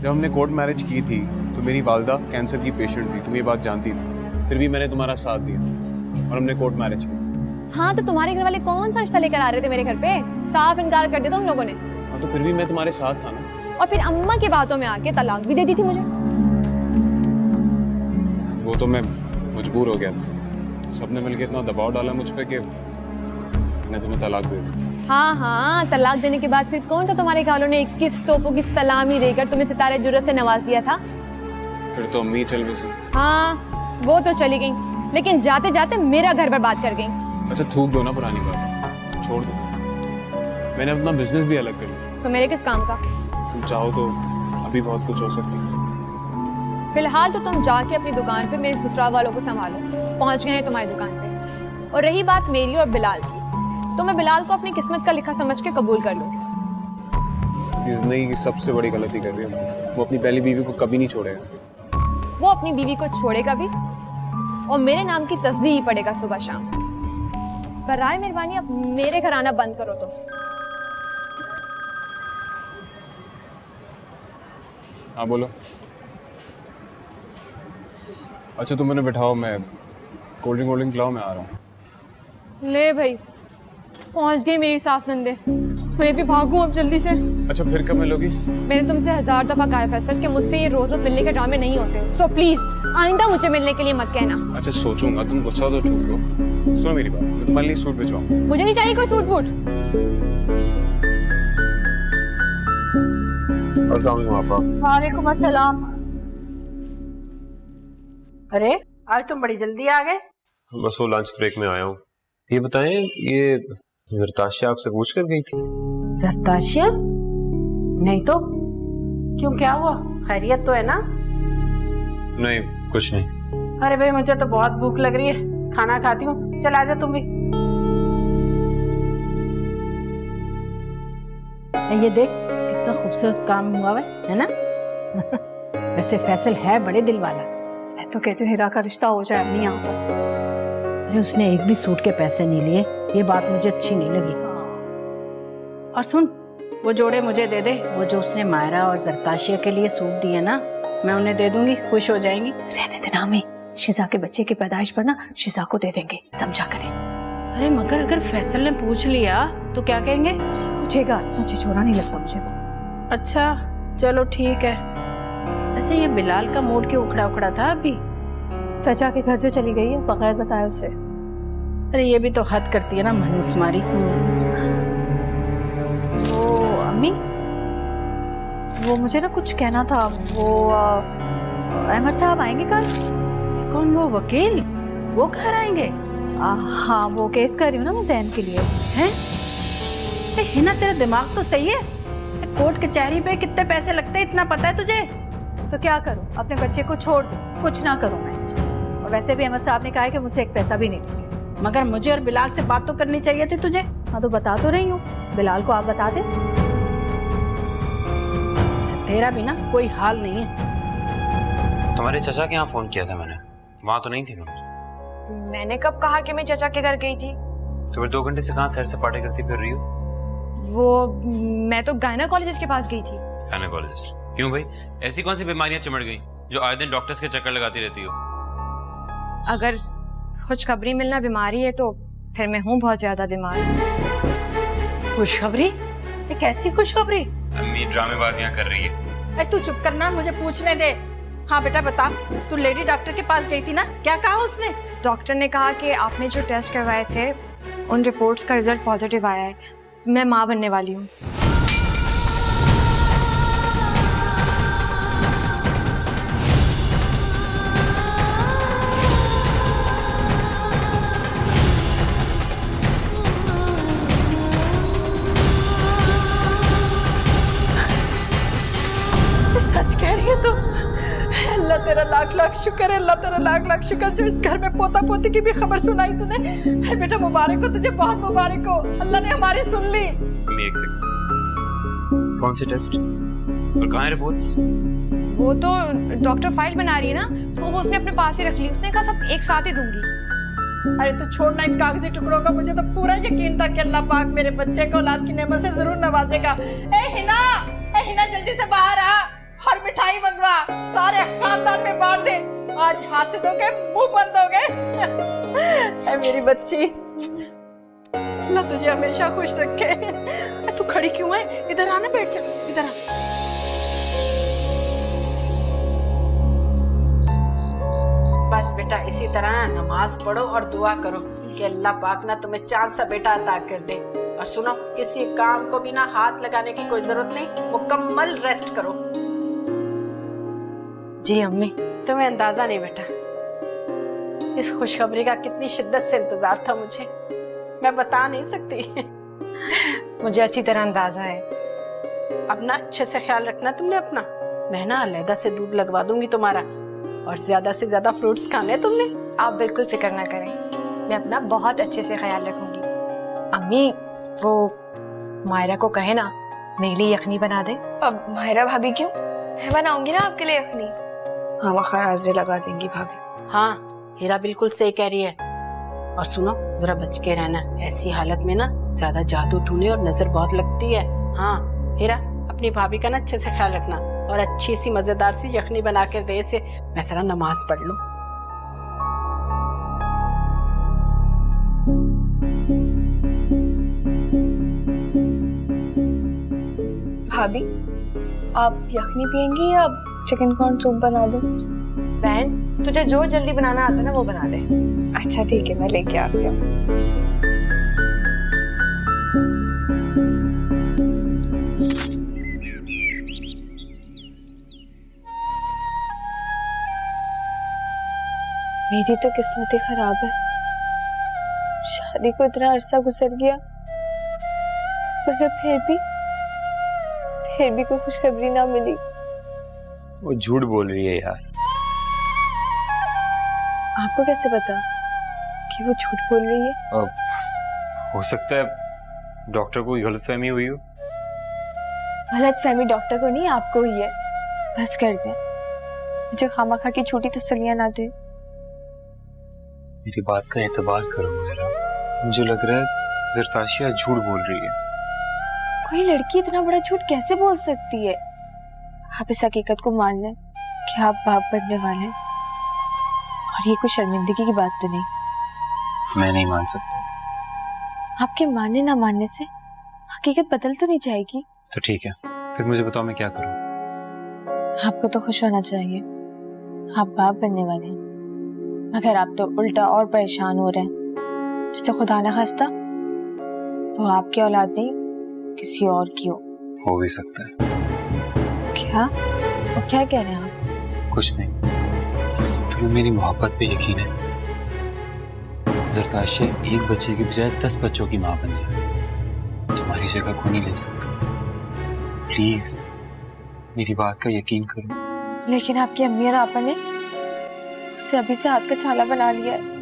जब हमने court marriage की थी तो मेरी वालदा कैंसर की पेशेंट थी, तुम ये बात जानती थी, फिर भी मैंने तुम्हारा साथ दिया और हमने कोर्ट मैरिज की। हाँ तो तुम्हारे घर वाले कौन सा रिश्ता लेकर आ रहे थे मेरे घर पे? साफ इनकार कर दिया था उन लोगों ने। हाँ तो फिर भी मैं तुम्हारे साथ था ना। और फिर अम्मा की बातों में आके तलाक भी दे दी थी मुझे। वो तो मैं मजबूर हो गया था, सबने मिलकर इतना दबाव डाला मुझ पे कि मैं तुम्हें तलाक दे दी। हाँ, तलाक देने के बाद फिर कौन था तुम्हारे घर वालों ने 21 तोपों की सलामी देकर तुम्हें सितारे जुर्रत से नवाज दिया था? फिर तो अम्मी चल बसी। हाँ वो तो चली गई, लेकिन जाते जाते मेरा घर बर्बाद कर गई। अच्छा थूक दो ना पुरानी बात, छोड़ दो। मैंने अपना बिजनेस भी अलग कर लिया। तो मेरे किस काम का? तुम चाहो तो अभी बहुत कुछ हो सकती है। फिलहाल तो तुम जाके अपनी दुकान पे मेरे ससुराल वालों को संभालो, पहुंच गए हैं तुम्हारी दुकान पे। और रही बात मेरी और बिलाल की, तो मैं बिलाल को अपनी किस्मत का लिखा समझ के कबूल कर लूंगी। इस जिंदगी की सबसे बड़ी गलती कर रही है, वो अपनी पहली बीवी को कभी नहीं छोड़ेगा। वो अपनी बीवी को छोड़ेगा भी और मेरे नाम की तस्दीक ही पड़ेगा सुबह शाम। बराए मेहरबानी अब मेरे घर आना बंद करो तुम। हाँ बोलो। अच्छा तुम मैंने बैठाओ, मैं कोल्ड ड्रिंक पिलाओ, मैं आ रहा हूँ। ले भाई, पहुंच गई मेरी सास नंदे, मैं भी भागूं अब जल्दी से। अच्छा फिर कब मिलोगी? मैंने तुमसे 1000 दफा कहा है फैसल कि मुझसे ये रोज रोज मिलने के ड्रामे नहीं होते, सो प्लीज आइंदा मुझे मिलने के लिए मत कहना। अच्छा सोचूंगा, तुम गुस्सा तो ठूक दो। सुनो मेरी बात, मैं तुम्हारे लिए सूट भिजवाऊँ। मुझे नहीं चाहिए कोई सूट बूट। वालेकुम अस्सलाम। अरे आज तुम बड़ी जल्दी आ गए। बस वो लंच ब्रेक में आया हूँ। ये बताएं, ये जरताशिया आपसे पूछ कर गई थी? जरताशिया? नहीं तो क्यों, क्या हुआ? खैरियत तो है ना? नहीं कुछ नहीं। अरे भाई मुझे तो बहुत भूख लग रही है, खाना खाती हूँ, चल आजा तुम भी। ये देख कितना खूबसूरत काम हुआ है ना? वैसे फैसल है बड़े दिल वाला। मैं तो कहती हूँ हीरा का रिश्ता हो जाए अम्मी यहाँ पर। अरे उसने एक भी सूट के पैसे नहीं लिए, ये बात मुझे अच्छी नहीं लगी। और सुन, वो जोड़े मुझे दे दे, वो जो उसने मायरा और जरताशिया के लिए सूट दिए ना, मैं उन्हें दे दूंगी, खुश हो जाएंगी। रहने देना अम्मी, शिजा के बच्चे की पैदाइश पर ना शिजा को दे देंगे, समझा करें। अरे मगर अगर फैसल ने पूछ लिया तो क्या कहेंगे? पूछेगा, मुझे छोरा नहीं लगता मुझे वो। अच्छा चलो ठीक है। ऐसे ये बिलाल का मूड क्यों उखड़ा उखड़ा था अभी? चाचा के घर जो चली गई है बगैर बताए उससे। अरे ये भी तो हद करती है ना मनूस मारी। वो अम्मी, वो मुझे ना कुछ कहना था। वो अहमद साहब आएंगे कल? कौन? वो वकील? वो घर आएंगे? हाँ, वो केस कर रही हूँ ना मैं जैन के लिए। हैं? हिना तेरा दिमाग तो सही है? कोर्ट कचहरी पे कितने पैसे लगते हैं इतना पता है तुझे? तो क्या करूँ, अपने बच्चे को छोड़ दूँ, कुछ ना करूँ मैं। और वैसे भी अहमद साहब ने कहा है कि मुझे एक पैसा भी नहीं देंगे। मगर मुझे और बिलाल से बात तो करनी चाहिए थी तुझे। हाँ तो बता तो रही हूँ, बिलाल को आप बता दे। तेरा भी ना कोई हाल नहीं है। तुम्हारे चचा के यहाँ फोन किया था मैंने, वहाँ तो नहीं थी तुम? मैंने कब कहा कि मैं चचा के घर गई थी? तो फिर 2 घंटे से कहाँ सैर सपाटे करती फिर रही हो? वो मैं तो गायनेकोलॉजिस्ट के पास गई थी। गायनेकोलॉजिस्ट? क्यों भाई, ऐसी कौन सी बीमारियां चिमड़ गई जो आए दिन डॉक्टर्स के चक्कर लगाती रहती हो? अगर खुशखबरी मिलना बीमारी है तो फिर मैं हूँ बहुत ज्यादा बीमार। खुशखबरी? ये कैसी खुशखबरी? अम्मी ड्रामेबाजियां कर रही है। अरे तू चुप करना, मुझे पूछने दे। हाँ बेटा बता, तू लेडी डॉक्टर के पास गई थी ना, क्या कहा उसने? डॉक्टर ने कहा कि आपने जो टेस्ट करवाए थे उन रिपोर्ट्स का रिजल्ट पॉजिटिव आया है, मैं माँ बनने वाली हूँ। सच कह रही है तो अल्लाह तेरा लाख लाख शुक्र है, अल्लाह तेरा लाख लाख शुक्र जो इस घर में पोता पोती की भी खबर सुनाई तूने। अरे बेटा मुबारक हो तुझे, बहुत मुबारक हो, अल्लाह ने हमारी सुन ली। अम्मी एक सेकंड, कौन से टेस्ट और कहाँ है रिपोर्ट्स? वो तो डॉक्टर फाइल बना रही है ना, तो वो उसने अपने पास ही रख ली। उसने कहा सब एक साथ ही दूंगी। अरे तू छोड़ना इन कागजी टुकड़ों का, मुझे तो पूरा यकीन था कि अल्लाह पाक मेरे बच्चे को औलाद की नेमत से जरूर नवाजेगा। ए हिना जल्दी से बाहर आ। और मिठाई मंगवा, सारे खानदान में बांट दे। आज हासिदों के मुंह बंद हो गए। ऐ मेरी बच्ची, अल्लाह तुझे हमेशा खुश रखे। तू खड़ी क्यों है? इधर आना, बैठ जा, इधर आ। बस बेटा, इसी तरह नमाज पढ़ो और दुआ करो कि अल्लाह पाक ना तुम्हें चांद सा बेटा अता कर दे। और सुनो, किसी काम को भी ना हाथ लगाने की कोई जरूरत नहीं, मुकम्मल रेस्ट करो। जी अम्मी, तुम्हें अंदाजा नहीं बेटा, इस खुशखबरी का कितनी शिद्दत से इंतजार था मुझे, मैं बता नहीं सकती। मुझे अच्छी तरह अंदाजा है। अपना अच्छे से ख्याल रखना तुमने अपना। मैं ना अलहदा से दूध लगवा दूंगी तुम्हारा, और ज्यादा से ज्यादा फ्रूट्स खाने तुमने। आप बिल्कुल फिक्र ना करें, मैं अपना बहुत अच्छे से ख्याल रखूंगी। अम्मी, वो मायरा को कहे ना मेरे लिए यखनी बना दे। अब मायरा भाभी क्यों? मैं बनाऊंगी ना आपके लिए यखनी। हाँ, मखराजे लगा देंगी भाभी। हाँ, हीरा बिल्कुल सही कह रही है। और सुनो, जरा बच के रहना, ऐसी हालत में ना ज्यादा जादू टूने और नजर बहुत लगती है। हाँ हीरा, अपनी भाभी का ना अच्छे से ख्याल रखना, और अच्छी सी मजेदार सी यखनी बना कर दे इसे। मैं जरा नमाज पढ़ लूं। भाभी, आप यखनी पियेंगी या चिकन कॉर्न सूप बना दूं? बहन, तुझे जो जल्दी बनाना आता है ना वो बना दे। अच्छा ठीक है, मैं लेके आती हूँ। मेरी तो किस्मत ही खराब है, शादी को इतना अरसा गुजर गया मगर फिर भी कोई खुशखबरी ना मिली। वो झूठ बोल रही है यार। आपको कैसे पता कि वो झूठ बोल रही है? अब हो सकता है डॉक्टर को गलतफहमी हुई हो। गलतफहमी डॉक्टर को नहीं, आपको ही है। बस कर दें, मुझे खामखा की झूठी तसल्लियां ना दे। मेरी बात का एतबार करो मेरा, मुझे लग रहा है ज़रताशिया झूठ बोल रही है। कोई लड़की इतना बड़ा झूठ कैसे बोल सकती है? आप इस हकीकत को मान लें कि आप बाप बनने वाले हैं, और ये कोई शर्मिंदगी की बात तो नहीं। मैं नहीं मान सकता। आपके मानने ना मानने से हकीकत बदल तो नहीं जाएगी। तो ठीक है, फिर मुझे बताओ मैं क्या करूं। आपको तो खुश होना चाहिए, आप बाप बनने वाले हैं, मगर आप तो उल्टा और परेशान हो रहे हैं। जिससे खुदा न खास्ता तो आपकी औलाद नहीं किसी और की हो भी सकता है। क्या? और क्या कह रहे हैं आप? कुछ नहीं, तुम्हें मेरी मोहब्बत पे यकीन है? ज़रताशिया एक बच्चे की बजाय 10 बच्चों की माँ बन जाए, तुम्हारी जगह कोई नहीं ले सकता। प्लीज मेरी बात का यकीन करो। लेकिन आपकी अम्मी और आपा ने उसे अभी से हाथ का छाला बना लिया है।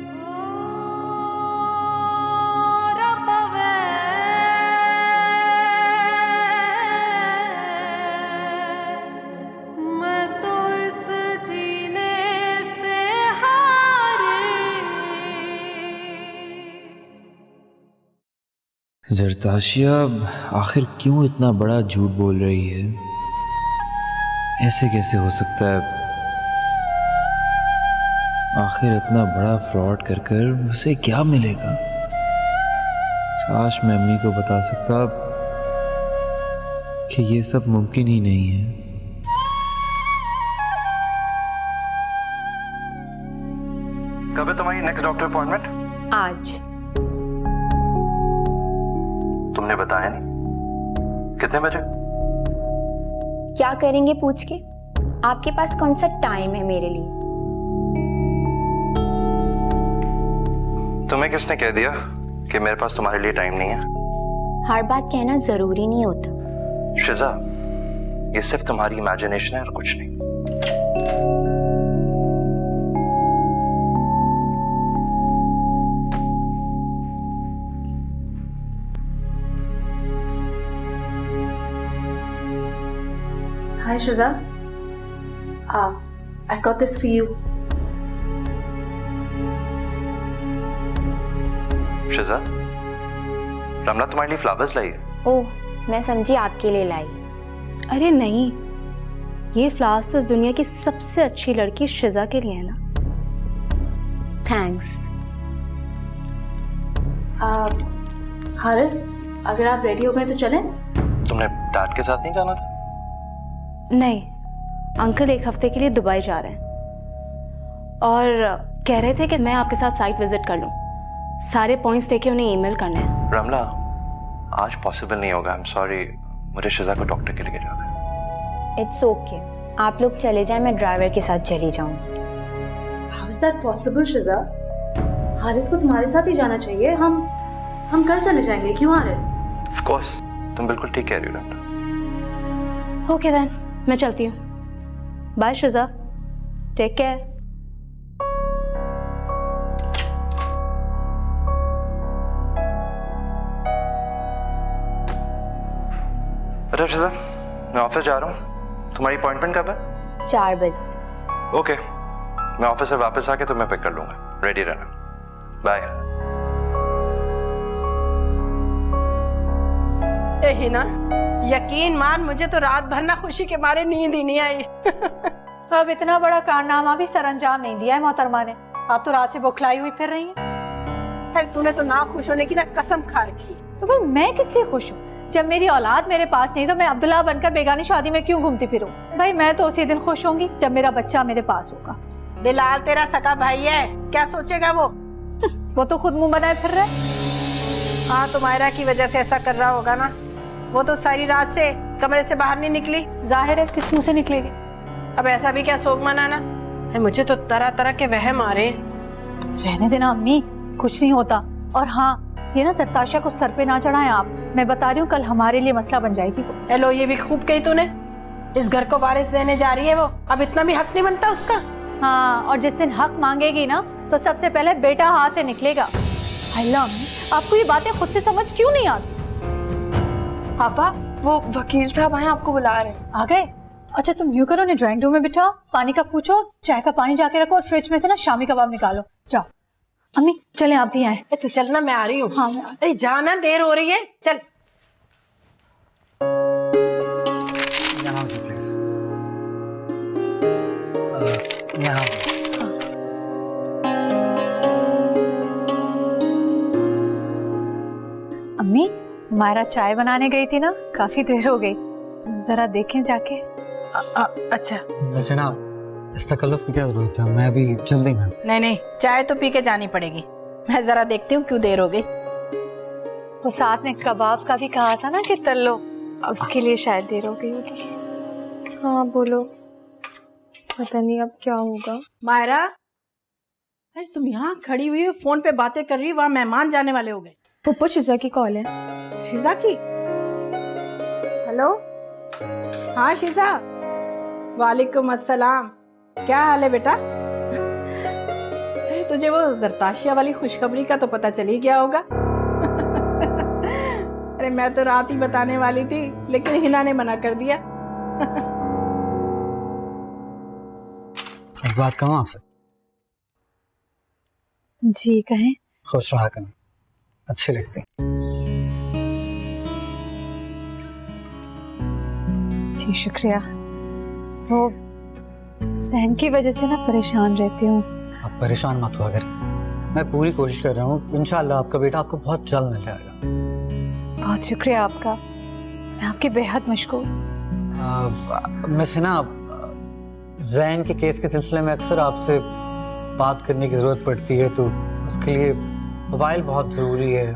ज़रताशिया आखिर क्यों इतना बड़ा झूठ बोल रही है? ऐसे कैसे हो सकता है? आखिर इतना बड़ा फ्रॉड कर कर उसे क्या मिलेगा? काश मैं अम्मी को बता सकता कि ये सब मुमकिन ही नहीं है। कब है तुम्हारी नेक्स्ट डॉक्टर अपॉइंटमेंट? आज। तुमने बताया नहीं, कितने बजे? क्या करेंगे पूछ के? आपके पास कौन सा टाइम है मेरे लिए? तुम्हें किसने कह दिया कि मेरे पास तुम्हारे लिए टाइम नहीं है? हर बात कहना जरूरी नहीं होता। शिजा, ये सिर्फ तुम्हारी इमेजिनेशन है और कुछ नहीं। Hi Shiza, I got this for you. शिजा, रमला तुम्हारे लिए फ्लावर्स लाई है। ओह, मैं समझी आपके लिए लाई। अरे नहीं, ये फ्लावर्स तो इस दुनिया की सबसे अच्छी लड़की शिजा के लिए है ना। थैंक्स। हारिस, अगर आप रेडी हो गए तो चलें? तुमने डैड के साथ नहीं जाना था? नहीं, अंकल एक हफ्ते के लिए दुबई जा रहे हैं और कह रहे थे कि मैं आपके साथ साइट विजिट कर लूं। सारे पॉइंट्स लेके उन्हें ईमेल करने हैं। रमला, आज पॉसिबल नहीं होगा। आई एम सॉरी, मुझे शिजा को डॉक्टर के लिए जाना है। इट्स ओके, आप लोग चले जाएं, मैं ड्राइवर के साथ चली जाऊँ। How is that possible शिजा? Haris को तुम्हारे साथ ही जाना चाहिए। हम कल चले जाएंगे। क्यों हारिस? ऑफ कोर्स, तुम बिल्कुल ठीक कह रही हो रमला। ओके देन, मैं चलती हूँ। Bye शिजा, take care. अच्छा शिजा, मैं ऑफिस जा रहा हूँ। तुम्हारी अपॉइंटमेंट कब है? 4 बजे। ओके, मैं ऑफिस से वापस आके तुम्हें पिक कर लूंगा। रेडी रहना। बाय। हिना, यकीन मान, मुझे तो रात भर ना खुशी के मारे नींद ही नहीं आई। तो अब इतना बड़ा कारनामा भी सरअंजाम नहीं दिया है मोहतरमा ने। आप तो रात से बौखलाई हुई फिर रही हैं। अरे तूने तो ना खुश होने की ना कसम खा रखी। तो भाई मैं किस लिए खुश हूँ? जब मेरी औलाद मेरे पास नहीं तो मैं अब्दुल्ला बनकर बेगानी शादी में क्यों घूमती फिरूं? भाई मैं तो उसी दिन खुश होंगी जब मेरा बच्चा मेरे पास होगा। बिलाल तेरा सगा भाई है, क्या सोचेगा वो? वो तो खुद मुंह बनाए फिर रहा है। हाँ, तो मायरा की वजह से ऐसा कर रहा होगा ना। वो तो सारी रात से कमरे से बाहर नहीं निकली। जाहिर है, किस मुंह से निकलेगी? अब ऐसा भी क्या सोग मनाना? मुझे तो तरह तरह के वहम आ रहे। रहने देना अम्मी, कुछ नहीं होता। और हाँ, ये ना सरताशिया को सर पे ना चढ़ाएं आप। मैं बता रही हूँ, कल हमारे लिए मसला बन जाएगी वो। हेलो, ये भी खूब कही तूने। इस घर को वारिस देने जा रही है वो, अब इतना भी हक नहीं बनता उसका। हाँ, और जिस दिन हक मांगेगी ना तो सबसे पहले बेटा हाथ से निकलेगा। अल्लाह अम्मी, आपको ये बातें खुद से समझ क्यों नहीं आती? पापा, वो वकील साहब आए, आपको बुला रहे हैं। आ गए? अच्छा, तुम यूं करो, उन्हें ड्राइंग रूम में बिठाओ, पानी का पूछो, चाय का पानी जाके रखो और फ्रिज में से ना शामी कबाब निकालो। जाओ अम्मी, चलें आप भी आए। तो चलना, मैं आ रही हूँ। हाँ, अरे जाना, देर हो रही है, चल। यहाँ अम्मी, मायरा चाय बनाने गई थी ना, काफी देर हो गई, जरा देखें जाके। अच्छा। वैसे ना इस तकल्लुफ की क्या जरूरत है, मैं अभी जल्दी में। नहीं, चाय तो पी के जानी पड़ेगी। मैं जरा देखती हूँ क्यों देर हो गई। वो साथ में कबाब का भी कहा था ना कि तल लो, उसके लिए शायद देर हो गई होगी। हाँ बोलो, पता नहीं अब क्या होगा। मायरा, अरे तुम यहाँ खड़ी हुई हो, फोन पे बातें कर रही हो, वहाँ मेहमान जाने वाले हो गए। पप्पू, शिजा की कॉल है। शिजा की? हेलो, हाँ शिजा, वालेकुम अस्सलाम। क्या हाल है बेटा? अरे तुझे वो जरताशिया वाली खुशखबरी का तो पता चल ही गया होगा। अरे मैं तो रात ही बताने वाली थी, लेकिन हिना ने मना कर दिया। एक बात कहूँ आपसे? जी कहें। खुश रहा करें, अच्छे लगते हैं। जी शुक्रिया। वो सहन की वजह से ना परेशान रहती हूँ। आप परेशान मत हुआ करें, मैं पूरी कोशिश कर रहा हूँ। इंशाल्लाह आपका बेटा आपको बहुत जल्द मिल जाएगा। बहुत शुक्रिया आपका, मैं आपकी बेहद मशकूर। वैसे ना जैन के केस के सिलसिले में अक्सर आपसे बात करने की जरूरत पड़ती है, तो उसके लिए मोबाइल बहुत जरूरी है।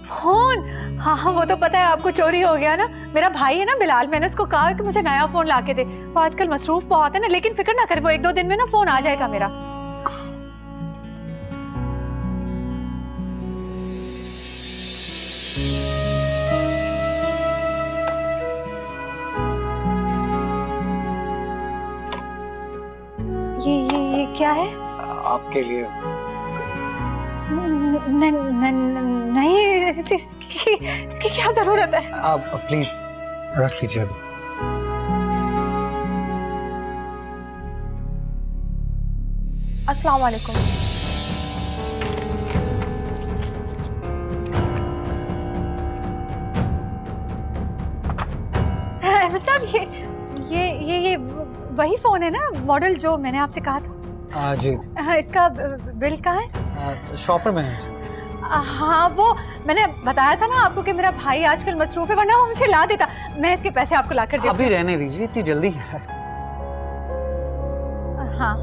फोन? हाँ, वो तो पता है आपको, चोरी हो गया ना। मेरा भाई है ना बिलाल, मैंने उसको कहा कि मुझे नया फोन लाके दे। वो आजकल मसरूफ बहुत है ना, लेकिन फिक्र ना करे, वो 1-2 दिन में ना फोन आ जाएगा मेरा। ये क्या है? आपके लिए। नहीं, इसकी क्या जरूरत है? आप प्लीज रख लीजिए। अस्सलाम वालेकुम। अहमद साहब, ये वही फोन है ना, मॉडल जो मैंने आपसे कहा था? जी। इसका बिल कहाँ है? शॉपर में है। हाँ, वो मैंने बताया था ना आपको कि मेरा भाई आजकल मसरूफ है, वरना वो मुझे ला देता। मैं इसके पैसे आपको ला कर देती हूँ। अभी रहने दीजिए, इतनी जल्दी है। हाँ,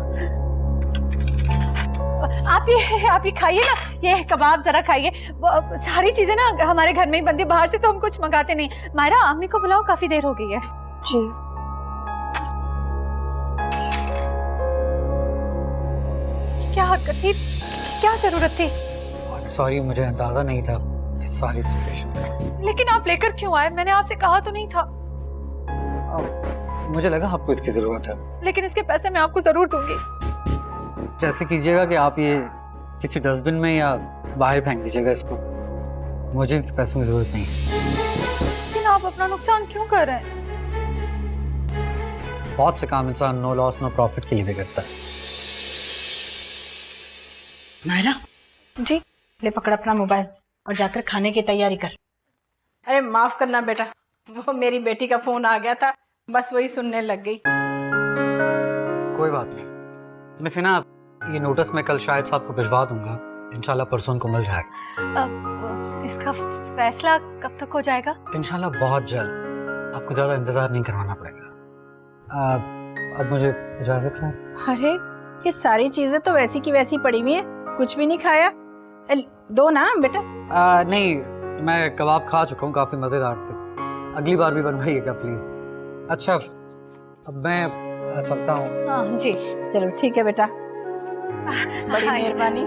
आप ये खाइए ना, ये कबाब जरा खाइए। सारी चीजें ना हमारे घर में ही बनती है, बाहर से तो हम कुछ मंगाते नहीं। मायरा, अम्मी को बुलाओ, काफी देर हो गई है। जी। क्या हरकत थी, क्या जरूरत थी? सॉरी, मुझे अंदाजा नहीं था सारी सिचुएशन। लेकिन आप लेकर क्यों आए? मैंने आपसे कहा तो नहीं था। मुझे लगा आपको इसकी जरूरत है। लेकिन इसके पैसे मैं आपको जरूर दूंगी। कैसे कीजिएगा कि आप ये किसी डस्टबिन में या बाहर फेंक दीजिएगा इसको। मुझे इनके पैसों की जरूरत नहीं है। लेकिन आप अपना नुकसान क्यों कर रहे हैं? बहुत से काम इंसान नो लॉस नो प्रॉफिट के लिए भी करता है। मायरा जी। ले पकड़ अपना मोबाइल और जाकर खाने की तैयारी कर। अरे माफ करना बेटा, वो मेरी बेटी का फोन आ गया था, बस वही सुनने लग गई। कोई बात नहीं मिस हिना, ये नोटिस मैं कल शायद साहब को भिजवा दूंगा, इंशाल्लाह परसों उनको मिल जाएगा। इसका फैसला कब तक हो जाएगा? इंशाल्लाह बहुत जल्द, आपको ज्यादा इंतजार नहीं करवाना पड़ेगा। अब मुझे इजाजत है। अरे ये सारी चीजें तो वैसी की वैसी पड़ी हुई है, कुछ भी नहीं खाया। दो ना बेटा। नहीं, मैं कबाब खा चुका हूँ, काफी मजेदार थे। अगली बार भी बनवाइएगा प्लीज। अच्छा, अब मैं चलता हूँ। हाँ जी, चलो ठीक है बेटा, बड़ी मेहरबानी।